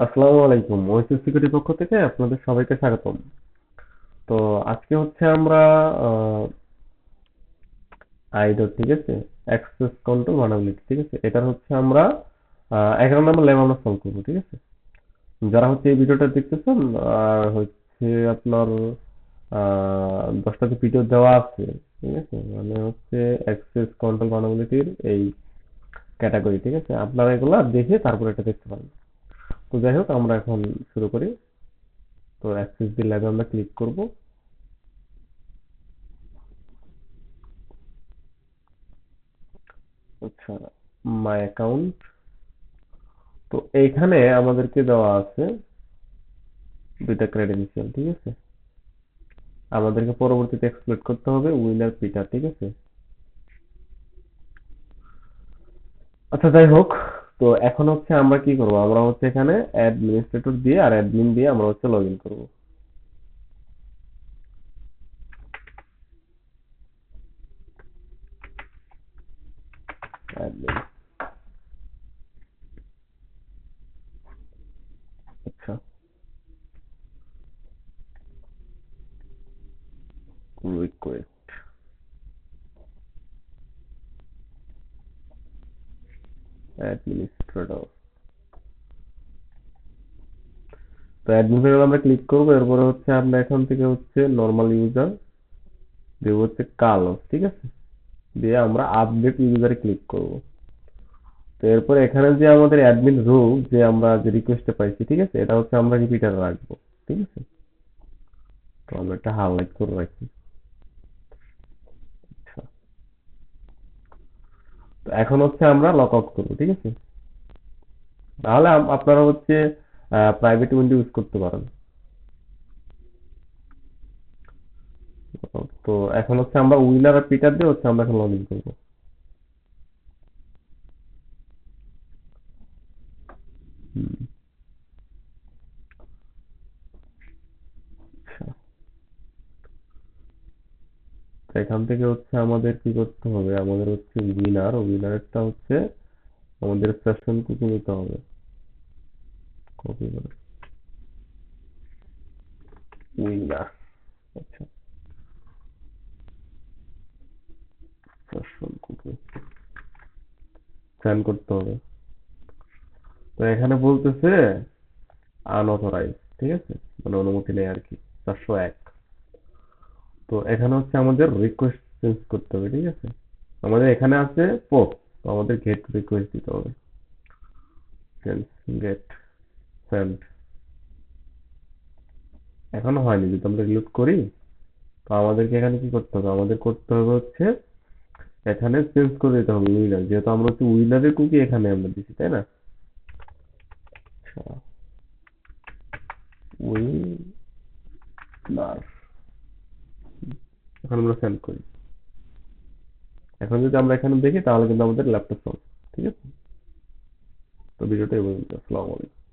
আসসালামু আলাইকুম। ওয়েসিস সিকিউরিটির পক্ষ থেকে আপনাদের সবাইকে স্বাগতম। তো আজকে হচ্ছে আমরা আইডো, ঠিক আছে, অ্যাক্সেস কন্ট্রোল ভালনারেবিলিটি, ঠিক আছে, এটার হচ্ছে আমরা 11 নম্বর লেভেল আমরা সলভ করবো, ঠিক আছে। যারা হচ্ছে এই ভিডিওটা দেখতেছেন, আর হচ্ছে আপনার 10টা ভিডিও দেওয়া আছে, ঠিক আছে, মানে হচ্ছে অ্যাক্সেস কন্ট্রোল ভালনারেবিলিটির এই ক্যাটাগরি, ঠিক আছে, আপনারা এগুলা দেখে তারপর এটা দেখতে পারেন। তো যাই হোক, আমরা এখন শুরু করি। তো অ্যাক্সেস দি ল্যাবে আমরা ক্লিক করব। আচ্ছা, মাই অ্যাকাউন্ট। তো এইখানে আমাদেরকে দেওয়া আছে দুইটা ক্রেডেনশিয়াল, ঠিক আছে। আমাদেরকে পরবর্তীতে এক্সপ্লোর করতে হবে উইনার পিটার, ঠিক আছে। আচ্ছা, যাই হোক। তো এখন হচ্ছে আমরা কি করব, আমরা হচ্ছে এখানে অ্যাডমিনিস্ট্রেটর দিয়ে আর অ্যাডমিন দিয়ে আমরা হচ্ছে লগ ইন করবো। অ্যাডমিন। আচ্ছা, রিকোয়েস্ট অ্যাডমিনিস্ট্রেটর। তো অ্যাডমিনিস্ট্রেটর আমরা ক্লিক করবো। এরপরে হচ্ছে আমরা এখান থেকে হচ্ছে নর্মাল ইউজার দেবো হচ্ছে কালো, ঠিক আছে, দিয়ে আমরা আপডেট ইউজারে ক্লিক করব। তো এরপরে এখানে যে আমাদের অ্যাডমিন রোল যে আমরা যে রিকোয়েস্টে পাইছি, ঠিক আছে, এটা হচ্ছে আমরা রিপিটারে রাখবো, ঠিক আছে। তো আমরা একটা হাইলাইট করে রাখি। আচ্ছা, তো এখন হচ্ছে আমরা লক আউট করবো, ঠিক আছে। তাহলে আপনারা হচ্ছে প্রাইভেট উইন্ডো ইউজ করতে পারেন। তো এখন হচ্ছে আমরা উইনার আর পিটার দিয়ে হচ্ছে আমরা এখন লগ ইন করবো। হুম, আচ্ছা। তো এখান থেকে হচ্ছে আমাদের কি করতে হবে, আমাদের হচ্ছে উইনারটা হচ্ছে আমাদের সেশন কুকি নিতে হবে। কপি করে উইনার। আচ্ছা, সেশন কুকি সেন্ড করতে হবে। তো এখানে বলতেছে আনঅথরাইজ, ঠিক আছে, মানে অনুমতি নেই আর কি। 401। তো এখানে হচ্ছে আমাদের রিকোয়েস্ট চেঞ্জ করতে হবে, ঠিক আছে। আমাদের এখানে আছে পোস্ট, তো আমাদের গেট রিকোয়েস্ট দিতে হবে। Get send. এখনো হয়নি, যদি আমরা রিলোড করি। তো আমাদেরকে এখানে কি করতে হবে, আমাদের করতে হবে হচ্ছে এখানে চেঞ্জ করে দিতে হবে উইনার, যেহেতু আমরা হচ্ছে উইনারের কুকি এখানে আমরা দিচ্ছি, তাই না। আচ্ছা, উইনার এখন আমরা সেন্ড করি। এখন যদি আমরা এখানে দেখি তাহলে কিন্তু আমাদের ল্যাপটপ চলছে, ঠিক আছে। তো ভিডিওটা এই পর্যন্ত। আসসালামু আলাইকুম।